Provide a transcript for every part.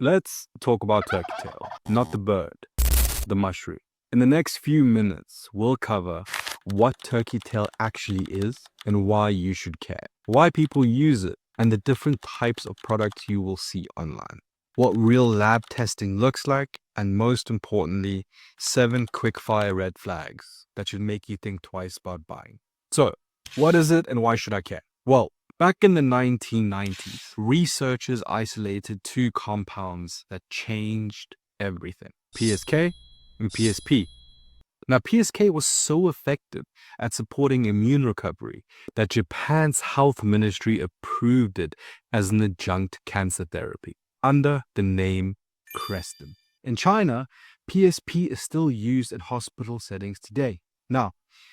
Let's talk about turkey tail, not the bird, the mushroom. In the next few minutes, we'll cover what turkey tail actually is and why you should care, why people use it, and the different types of products you will see online, what real lab testing looks like, and most importantly, 7 quick-fire red flags that should make you think twice about buying. So, what is it and why should I care? Well, back in the 1990s, researchers isolated 2 compounds that changed everything: PSK and PSP. Now, PSK was so effective at supporting immune recovery that Japan's health ministry approved it as an adjunct cancer therapy under the name Creston. In China, PSP is still used in hospital settings today. Now,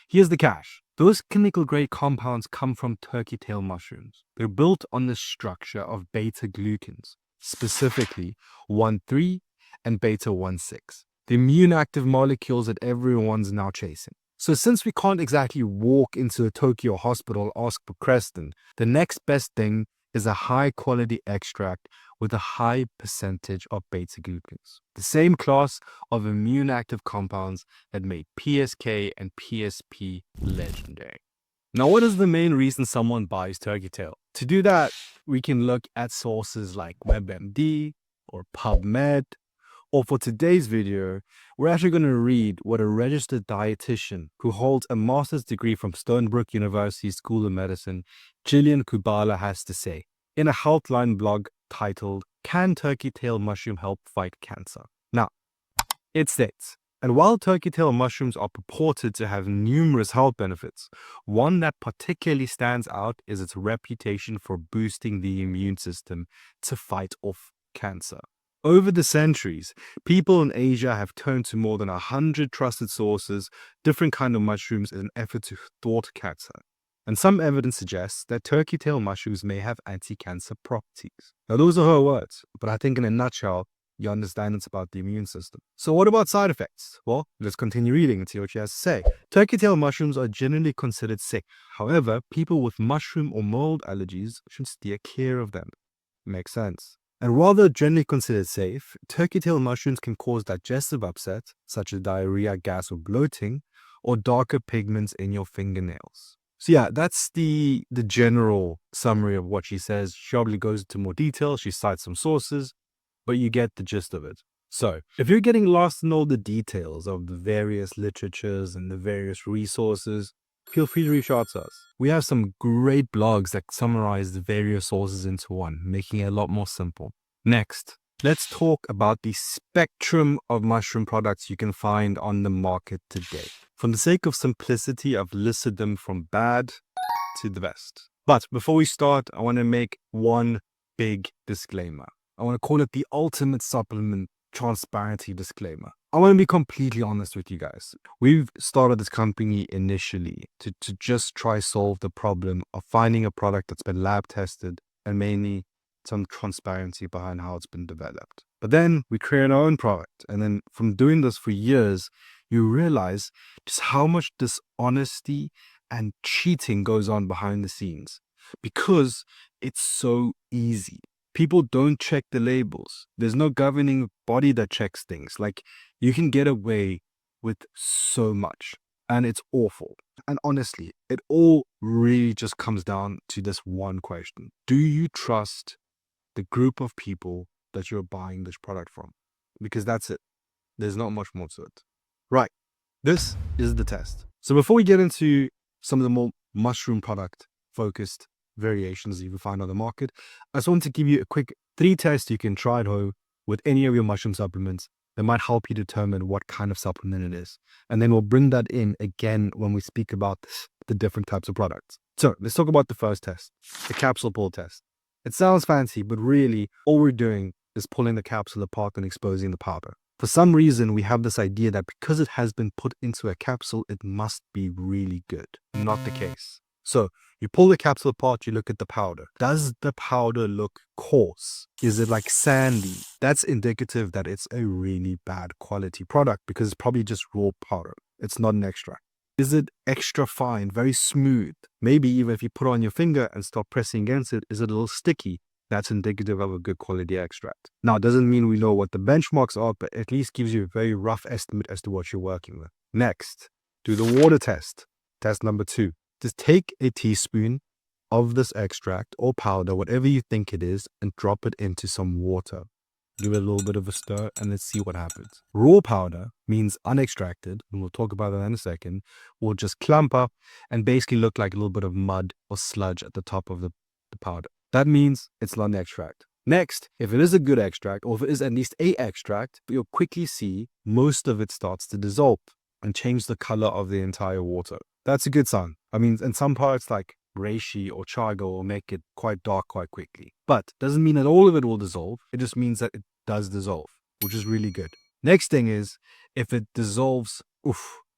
here's the catch. Those clinical grade compounds come from turkey tail mushrooms. They're built on the structure of beta-glucans, specifically 1,3 and beta-1,6, the immune active molecules that everyone's now chasing. So since we can't exactly walk into a Tokyo hospital and ask for Creston, the next best thing is a high quality extract with a high percentage of beta-glucans, the same class of immune active compounds that made PSK and PSP legendary. Now, what is the main reason someone buys turkey tail? To do that, we can look at sources like WebMD or PubMed. Or for today's video, we're actually going to read what a registered dietitian who holds a master's degree from Stonebrook University School of Medicine, Jillian Kubala, has to say in a Healthline blog titled, "Can Turkey Tail Mushroom Help Fight Cancer?" Now, it states, and while turkey tail mushrooms are purported to have numerous health benefits, one that particularly stands out is its reputation for boosting the immune system to fight off cancer. Over the centuries, people in Asia have turned to more than 100 trusted sources, different kinds of mushrooms, in an effort to thwart cancer. And some evidence suggests that turkey tail mushrooms may have anti-cancer properties. Now, those are her words, but I think in a nutshell, you understand it's about the immune system. So what about side effects? Well, let's continue reading and see what she has to say. Turkey tail mushrooms are generally considered safe. However, people with mushroom or mold allergies should steer clear of them. Makes sense. And while they're generally considered safe, turkey tail mushrooms can cause digestive upset, such as diarrhea, gas, or bloating, or darker pigments in your fingernails. So yeah, that's the general summary of what she says. She obviously goes into more detail. She cites some sources, but you get the gist of it. So if you're getting lost in all the details of the various literatures and the various resources, feel free to reach out to us. We have some great blogs that summarize the various sources into one, making it a lot more simple. Next, let's talk about the spectrum of mushroom products you can find on the market today. For the sake of simplicity, I've listed them from bad to the best. But before we start, I want to make one big disclaimer. I want to call it the ultimate supplement transparency disclaimer. I want to be completely honest with you guys. We've started this company initially to just try solve the problem of finding a product that's been lab tested and mainly some transparency behind how it's been developed. But then we create our own product. And then from doing this for years, you realize just how much dishonesty and cheating goes on behind the scenes because it's so easy. People don't check the labels. There's no governing body that checks things. Like, you can get away with so much, and it's awful. And honestly, it all really just comes down to this one question. Do you trust the group of people that you're buying this product from? Because that's it. There's not much more to it. Right. This is the test. So before we get into some of the more mushroom product focused variations you can find on the market, I just want to give you a quick 3 tests you can try at home with any of your mushroom supplements that might help you determine what kind of supplement it is. And then we'll bring that in again when we speak about the different types of products. So let's talk about the first test, the capsule pull test. It sounds fancy, but really all we're doing is pulling the capsule apart and exposing the powder. For some reason, we have this idea that because it has been put into a capsule, it must be really good. Not the case. So you pull the capsule apart, you look at the powder. Does the powder look coarse? Is it like sandy? That's indicative that it's a really bad quality product because it's probably just raw powder. It's not an extract. Is it extra fine, very smooth? Maybe even if you put it on your finger and start pressing against it, is it a little sticky? that's indicative of a good quality extract. Now, it doesn't mean we know what the benchmarks are, but at least gives you a very rough estimate as to what you're working with. Next, do the water test. Test number 2. Just take a teaspoon of this extract or powder, whatever you think it is, and drop it into some water. Give it a little bit of a stir and let's see what happens. Raw powder means unextracted, and we'll talk about that in a second, will just clump up and basically look like a little bit of mud or sludge at the top of the powder. That means it's not an extract. Next, if it is a good extract, or if it is at least a extract, you'll quickly see most of it starts to dissolve and change the color of the entire water. That's a good sign. I mean, in some parts like reishi or chaga will make it quite dark quite quickly. But doesn't mean that all of it will dissolve. It just means that it does dissolve, which is really good. Next thing is, if it dissolves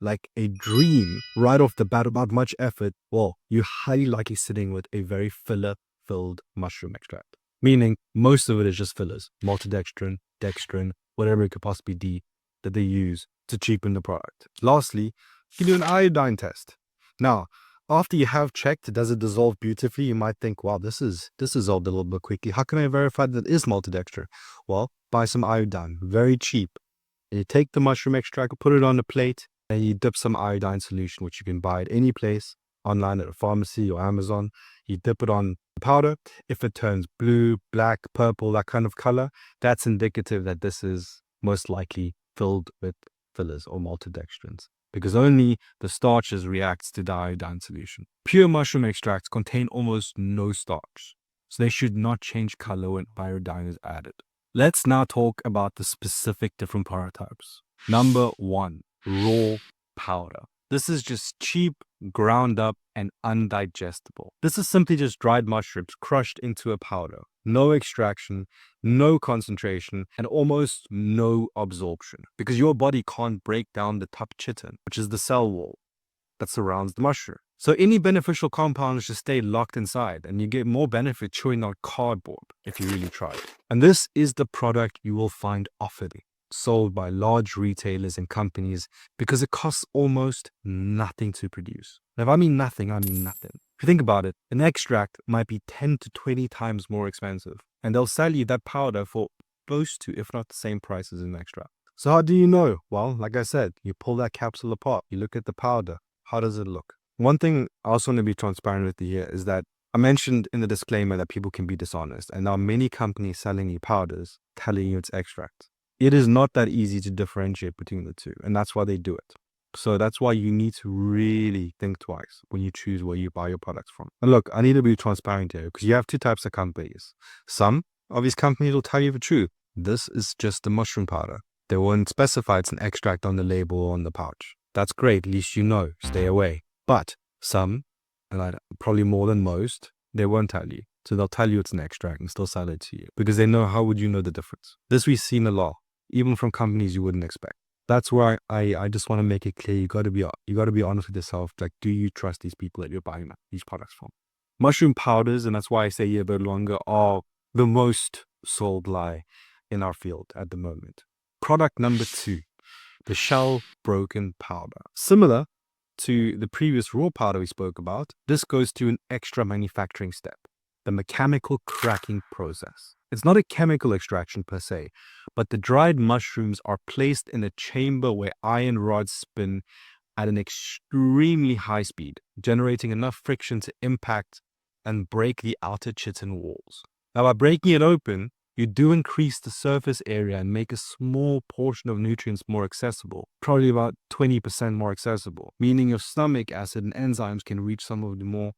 like a dream right off the bat without much effort, well, you're highly likely sitting with a very filler-filled mushroom extract. Meaning most of it is just fillers, maltodextrin, dextrin, whatever it could possibly be that they use to cheapen the product. Lastly, you can do an iodine test. Now, after you have checked, does it dissolve beautifully? You might think, wow, this dissolved a little bit quickly. How can I verify that it is maltodextrin? Well, buy some iodine, very cheap. You take the mushroom extract, put it on a plate, and you dip some iodine solution, which you can buy at any place, online at a pharmacy or Amazon. You dip it on the powder. If it turns blue, black, purple, that kind of color, that's indicative that this is most likely filled with fillers or maltodextrins, because only the starches reacts to the iodine solution. Pure mushroom extracts contain almost no starch, so they should not change color when iodine is added. Let's now talk about the specific different product types. Number 1, raw powder. This is just cheap, ground up, and undigestible. This is simply just dried mushrooms crushed into a powder. No extraction, no concentration, and almost no absorption, because your body can't break down the top chitin, which is the cell wall that surrounds the mushroom. So any beneficial compounds just stay locked inside, and you get more benefit chewing on cardboard if you really try. And this is the product you will find often sold by large retailers and companies, because it costs almost nothing to produce. Now, if I mean nothing, I mean nothing. If you think about it, an extract might be 10 to 20 times more expensive, and they'll sell you that powder for close to, if not the same price as an extract. So how do you know? Well, like I said, you pull that capsule apart, you look at the powder. How does it look? One thing I also want to be transparent with you here is that I mentioned in the disclaimer that people can be dishonest, and there are many companies selling you powders telling you it's extract. It is not that easy to differentiate between the two, and that's why they do it. So that's why you need to really think twice when you choose where you buy your products from. And look, I need to be transparent here, because you have two types of companies. Some of these companies will tell you the truth. This is just the mushroom powder. They won't specify it's an extract on the label or on the pouch. That's great, at least you know, stay away. But some, and probably more than most, they won't tell you. So they'll tell you it's an extract and still sell it to you, because they know, how would you know the difference? This we've seen a lot, even from companies you wouldn't expect. That's why I just want to make it clear, you got to be honest with yourself. Like, do you trust these people that you're buying these products from? Mushroom powders, and that's why I say here a bit longer, are the most sold lie in our field at the moment. Product number 2, the shell broken powder. Similar to the previous raw powder we spoke about, this goes to an extra manufacturing step, the mechanical cracking process. It's not a chemical extraction per se, but the dried mushrooms are placed in a chamber where iron rods spin at an extremely high speed, generating enough friction to impact and break the outer chitin walls. Now, by breaking it open, you do increase the surface area and make a small portion of nutrients more accessible, probably about 20% more accessible, meaning your stomach acid and enzymes can reach some of the more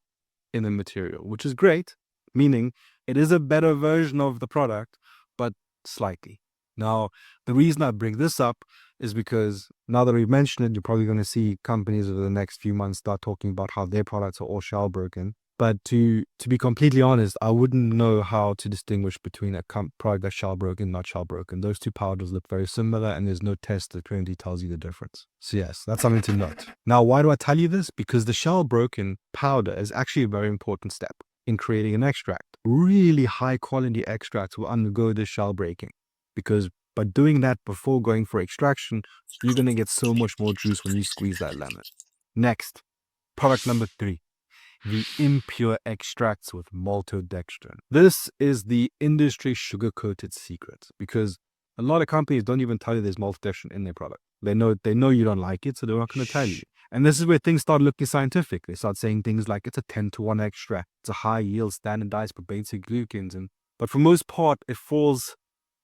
inner material, which is great, meaning it is a better version of the product, but slightly. Now, the reason I bring this up is because now that we've mentioned it, you're probably going to see companies over the next few months start talking about how their products are all shell broken. But to be completely honest, I wouldn't know how to distinguish between a product that's shell broken, not shell broken. Those two powders look very similar, and there's no test that currently tells you the difference. So yes, that's something to note. Now, why do I tell you this? Because the shell broken powder is actually a very important step in creating an extract. Really high quality extracts will undergo this shell breaking, because by doing that before going for extraction, you're going to get so much more juice when you squeeze that lemon. Next, product number 3. the impure extracts with maltodextrin. This is the industry sugar-coated secret because a lot of companies don't even tell you there's maltodextrin in their product. They know you don't like it, so they're not going to tell you. And this is where things start looking scientific. They start saying things like it's a 10-to-1 extract, it's a high yield standardized for beta-glucans, but for most part, it falls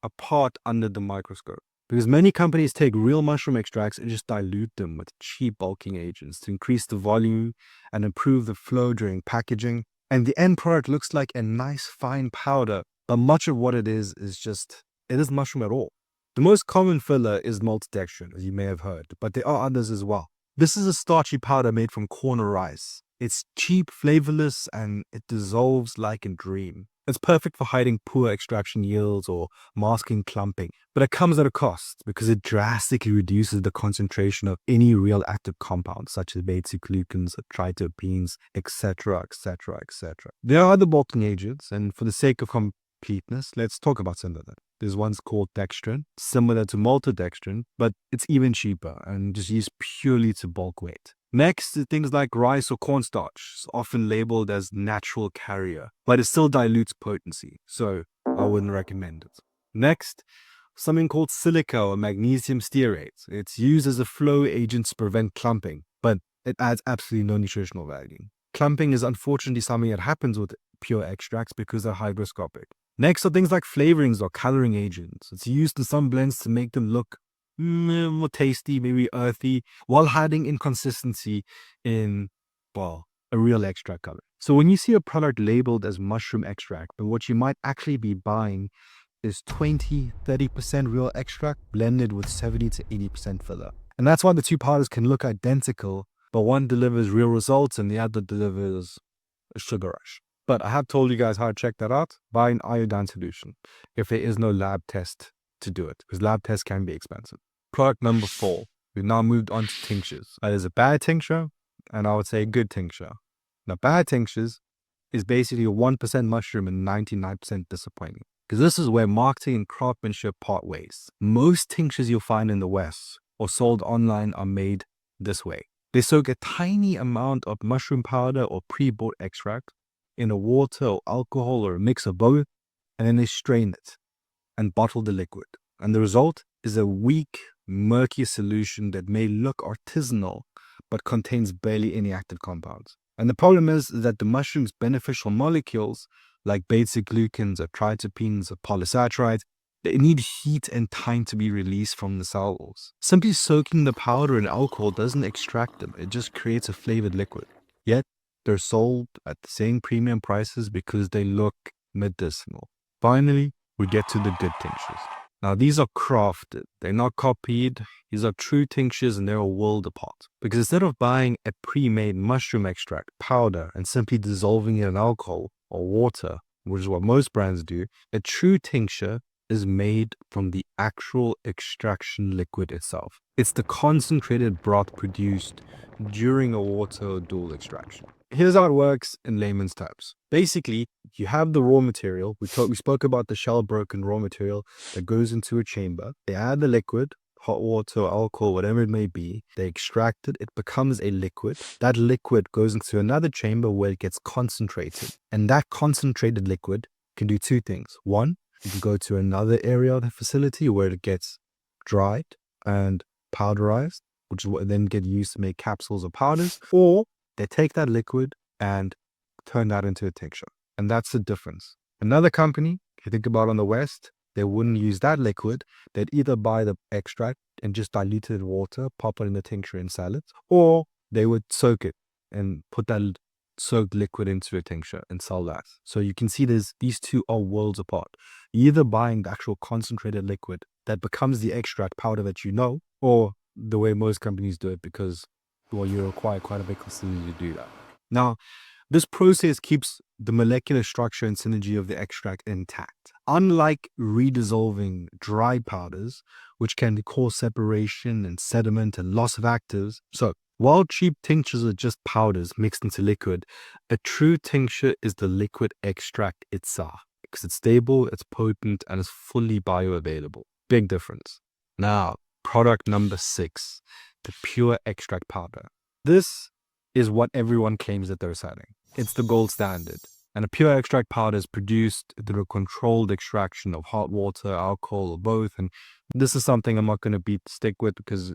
apart under the microscope. Because many companies take real mushroom extracts and just dilute them with cheap bulking agents to increase the volume and improve the flow during packaging. And the end product looks like a nice fine powder, but much of what it is just, it isn't mushroom at all. The most common filler is maltodextrin, as you may have heard, but there are others as well. This is a starchy powder made from corn or rice. It's cheap, flavorless, and it dissolves like a dream. It's perfect for hiding poor extraction yields or masking clumping, but it comes at a cost because it drastically reduces the concentration of any real active compounds such as beta-glucans, triterpenes, etc., etc., etc. There are other bulking agents, and for the sake of completeness, let's talk about some of them. There's one's called dextrin, similar to maltodextrin, but it's even cheaper and just used purely to bulk weight. Next, things like rice or cornstarch, is often labeled as natural carrier, but it still dilutes potency, so I wouldn't recommend it. Next, something called silica or magnesium stearate. It's used as a flow agent to prevent clumping, but it adds absolutely no nutritional value. Clumping is unfortunately something that happens with pure extracts because they're hygroscopic. Next are things like flavorings or coloring agents. It's used in some blends to make them look more tasty, maybe earthy, while hiding inconsistency in, well, a real extract color. So when you see a product labeled as mushroom extract, but what you might actually be buying is 20-30% real extract blended with 70 to 80% filler. And that's why the two powders can look identical, but one delivers real results and the other delivers a sugar rush. But I have told you guys how to check that out. Buy an iodine solution if there is no lab test to do it, because lab tests can be expensive. Product number 4. We've now moved on to tinctures. There's a bad tincture and I would say a good tincture. Now, bad tinctures is basically a 1% mushroom and 99% disappointing, because this is where marketing and craftsmanship part ways. Most tinctures you'll find in the West or sold online are made this way. They soak a tiny amount of mushroom powder or pre-bought extract in a water or alcohol or a mix of both, and then they strain it and bottle the liquid. And the result is a weak, murky solution that may look artisanal, but contains barely any active compounds. And the problem is that the mushroom's beneficial molecules, like beta-glucans or triterpenes or polysaccharides, they need heat and time to be released from the cell walls. Simply soaking the powder in alcohol doesn't extract them, it just creates a flavored liquid. Yet, they're sold at the same premium prices because they look medicinal. Finally, we get to the good tinctures. Now, these are crafted. They're not copied. These are true tinctures and they're a world apart. Because instead of buying a pre-made mushroom extract powder and simply dissolving it in alcohol or water, which is what most brands do, a true tincture is made from the actual extraction liquid itself. It's the concentrated broth produced during a water or dual extraction. Here's how it works in layman's terms. Basically, you have the raw material. We spoke about the shell broken raw material that goes into a chamber. They add the liquid, hot water, alcohol, whatever it may be. They extract it. It becomes a liquid. That liquid goes into another chamber where it gets concentrated. And that concentrated liquid can do two things. One, you can go to another area of the facility where it gets dried and powderized, which is what then get used to make capsules or powders, or they take that liquid and turn that into a tincture. And that's the difference. Another company, if you think about on the West, they wouldn't use that liquid. They'd either buy the extract and just dilute it in water, pop it in the tincture and sell it, or they would soak it and put that soaked liquid into a tincture and sell that. So you can see these two are worlds apart. You're either buying the actual concentrated liquid that becomes the extract powder that you know, or the way most companies do it, because, well, you require quite a big facility to do that. Now, this process keeps the molecular structure and synergy of the extract intact. Unlike redissolving dry powders, which can cause separation and sediment and loss of actives. So, while cheap tinctures are just powders mixed into liquid, a true tincture is the liquid extract itself, because it's stable, it's potent, and it's fully bioavailable. Big difference. Now, product number 6, the pure extract powder. This is what everyone claims that they're selling. It's the gold standard. And a pure extract powder is produced through a controlled extraction of hot water, alcohol, or both. And this is something I'm not going to stick with because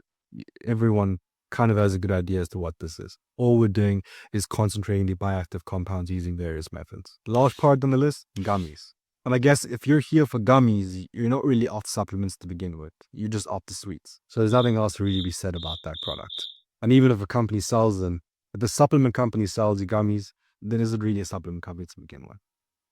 everyone kind of has a good idea as to what this is. All we're doing is concentrating the bioactive compounds using various methods. The last part on the list, gummies. And I guess if you're here for gummies, you're not really off supplements to begin with. You're just off the sweets. So there's nothing else to really be said about that product. And even if a company sells them, if the supplement company sells you gummies, then is it really a supplement company to begin with?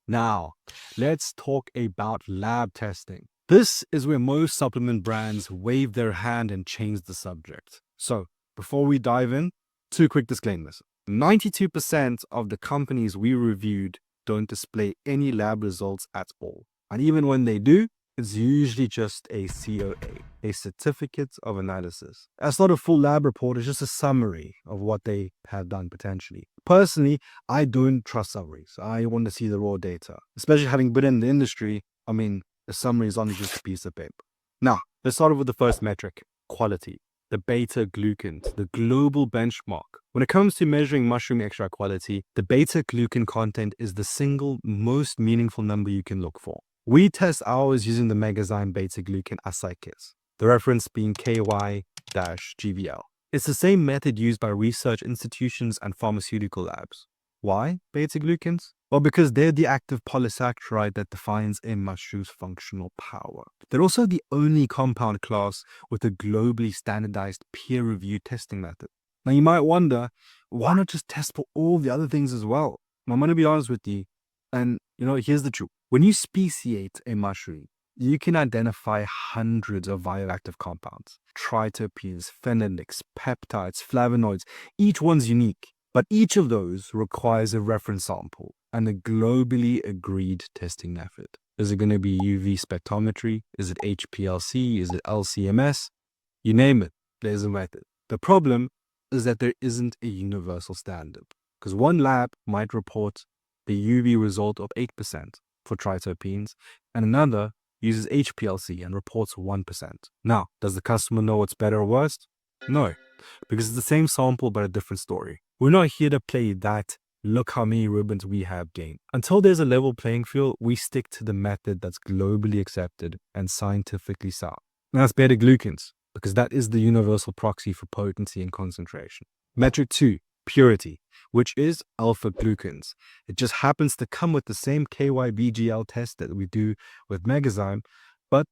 Now, let's talk about lab testing. This is where most supplement brands wave their hand and change the subject. So, before we dive in, 2 quick disclaimers. 92% of the companies we reviewed don't display any lab results at all. And even when they do, it's usually just a COA, a certificate of analysis. That's not a full lab report, it's just a summary of what they have done potentially. Personally, I don't trust summaries. I want to see the raw data. Especially having been in the industry, I mean, the summary is only just a piece of paper. Now, let's start with the first metric, quality. The beta-glucans, the global benchmark. When it comes to measuring mushroom extract quality, the beta-glucan content is the single most meaningful number you can look for. We test ours using the Megazyme beta-glucan assay kits, the reference being KY-GVL. It's the same method used by research institutions and pharmaceutical labs. Why beta-glucans? Well, because they're the active polysaccharide that defines a mushroom's functional power. They're also the only compound class with a globally standardized peer-reviewed testing method. Now, you might wonder, why not just test for all the other things as well? I'm going to be honest with you, and here's the truth. When you speciate a mushroom, you can identify hundreds of bioactive compounds, triterpenes, phenolics, peptides, flavonoids. Each one's unique, but each of those requires a reference sample and a globally agreed testing method. Is it going to be UV spectrometry? Is it HPLC? Is it LCMS? You name it, there's a method. The problem is that there isn't a universal standard, because one lab might report the UV result of 8% for triterpenes, and another uses HPLC and reports 1%. Now, does the customer know what's better or worse? No, because it's the same sample but a different story. We're not here to play that look how many ribbons we have game. Until there's a level playing field, we stick to the method that's globally accepted and scientifically sound. And that's beta-glucans, because that is the universal proxy for potency and concentration. Metric 2, purity, which is alpha-glucans. It just happens to come with the same KY-BGL test that we do with Megazyme, but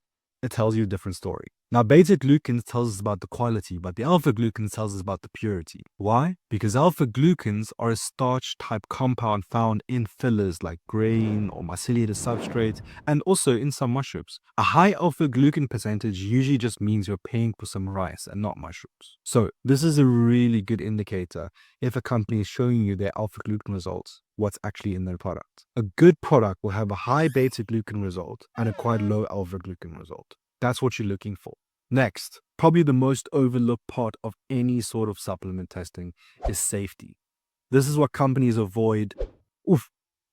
it tells you a different story. Now, beta-glucans tells us about the quality, but the alpha-glucans tells us about the purity. Why? Because alpha-glucans are a starch-type compound found in fillers like grain or myceliated substrate, and also in some mushrooms. A high alpha-glucan percentage usually just means you're paying for some rice and not mushrooms. So this is a really good indicator if a company is showing you their alpha-glucan results, what's actually in their product. A good product will have a high beta-glucan result and a quite low alpha-glucan result. That's what you're looking for. Next, probably the most overlooked part of any sort of supplement testing is safety. This is what companies avoid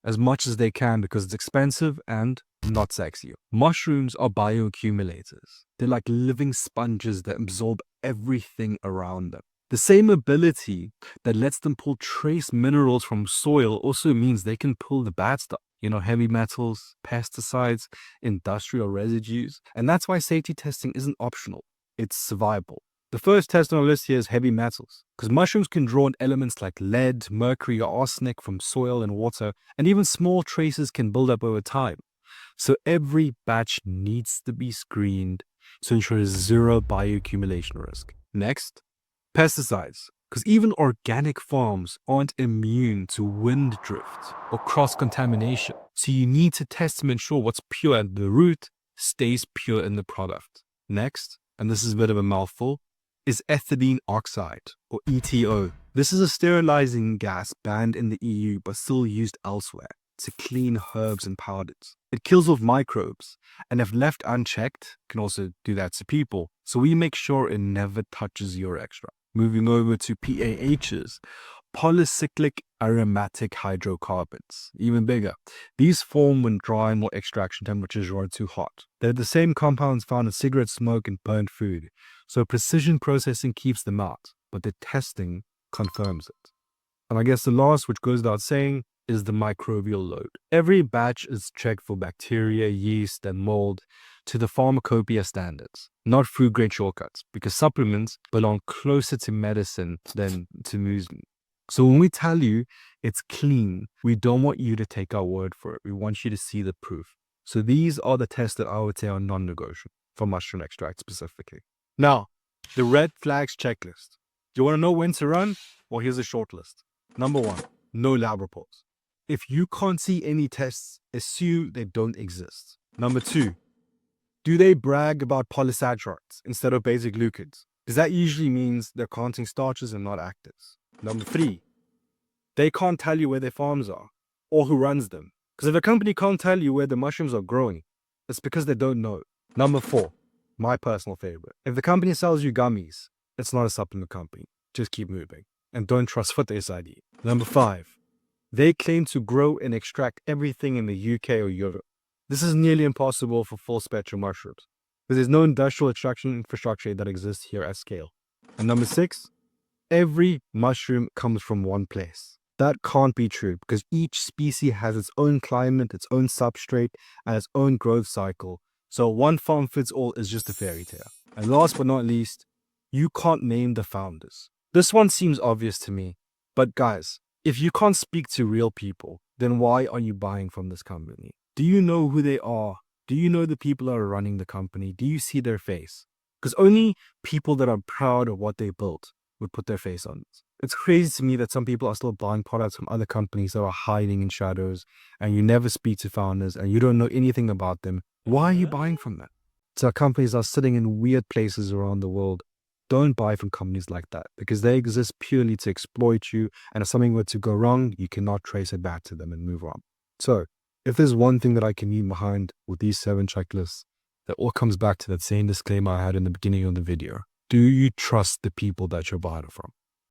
as much as they can because it's expensive and not sexy. Mushrooms are bioaccumulators. They're like living sponges that absorb everything around them. The same ability that lets them pull trace minerals from soil also means they can pull the bad stuff. Heavy metals, pesticides, industrial residues. And that's why safety testing isn't optional. It's survivable. The first test on our list here is heavy metals, because mushrooms can draw on elements like lead, mercury, or arsenic from soil and water, and even small traces can build up over time. So every batch needs to be screened to ensure zero bioaccumulation risk. Next, pesticides. Because even organic farms aren't immune to wind drift or cross-contamination. So you need to test to ensure what's pure at the root stays pure in the product. Next, and this is a bit of a mouthful, is ethylene oxide, or ETO. This is a sterilizing gas banned in the EU but still used elsewhere to clean herbs and powders. It kills off microbes, and if left unchecked, can also do that to people. So we make sure it never touches your extract. Moving over to PAHs, polycyclic aromatic hydrocarbons, even bigger. These form when drying or extraction temperatures are too hot. They're the same compounds found in cigarette smoke and burnt food, so precision processing keeps them out, but the testing confirms it. And I guess the last, which goes without saying, is the microbial load. Every batch is checked for bacteria, yeast, and mold to the pharmacopoeia standards, not food-grade shortcuts, because supplements belong closer to medicine than to muesli. So when we tell you it's clean, we don't want you to take our word for it. We want you to see the proof. So these are the tests that I would say are non-negotiable for mushroom extract specifically. Now, the red flags checklist. Do you want to know when to run? Well, here's a short list. Number 1, no lab reports. If you can't see any tests, assume they don't exist. Number 2, do they brag about polysaccharides instead of beta-glucans? Because that usually means they're counting starches and not actives. Number 3, they can't tell you where their farms are or who runs them. Because if a company can't tell you where the mushrooms are growing, it's because they don't know. Number 4, my personal favorite. If the company sells you gummies, it's not a supplement company. Just keep moving and don't trust what they say. Number 5, they claim to grow and extract everything in the UK or Europe. This is nearly impossible for full spectrum mushrooms, because there's no industrial extraction infrastructure that exists here at scale. And number 6, every mushroom comes from one place. That can't be true, because each species has its own climate, its own substrate, and its own growth cycle. So one farm fits all is just a fairy tale. And last but not least, you can't name the founders. This one seems obvious to me, but guys, if you can't speak to real people, then why are you buying from this company? Do you know who they are? Do you know the people that are running the company? Do you see their face? Because only people that are proud of what they built would put their face on it. It's crazy to me that some people are still buying products from other companies that are hiding in shadows, and you never speak to founders and you don't know anything about them. Why are you buying from them? So companies are sitting in weird places around the world. Don't buy from companies like that, because they exist purely to exploit you, and if something were to go wrong, you cannot trace it back to them and move on. So if there's one thing that I can leave behind with these 7 checklists, that all comes back to that same disclaimer I had in the beginning of the video. Do you trust the people that you're buying from?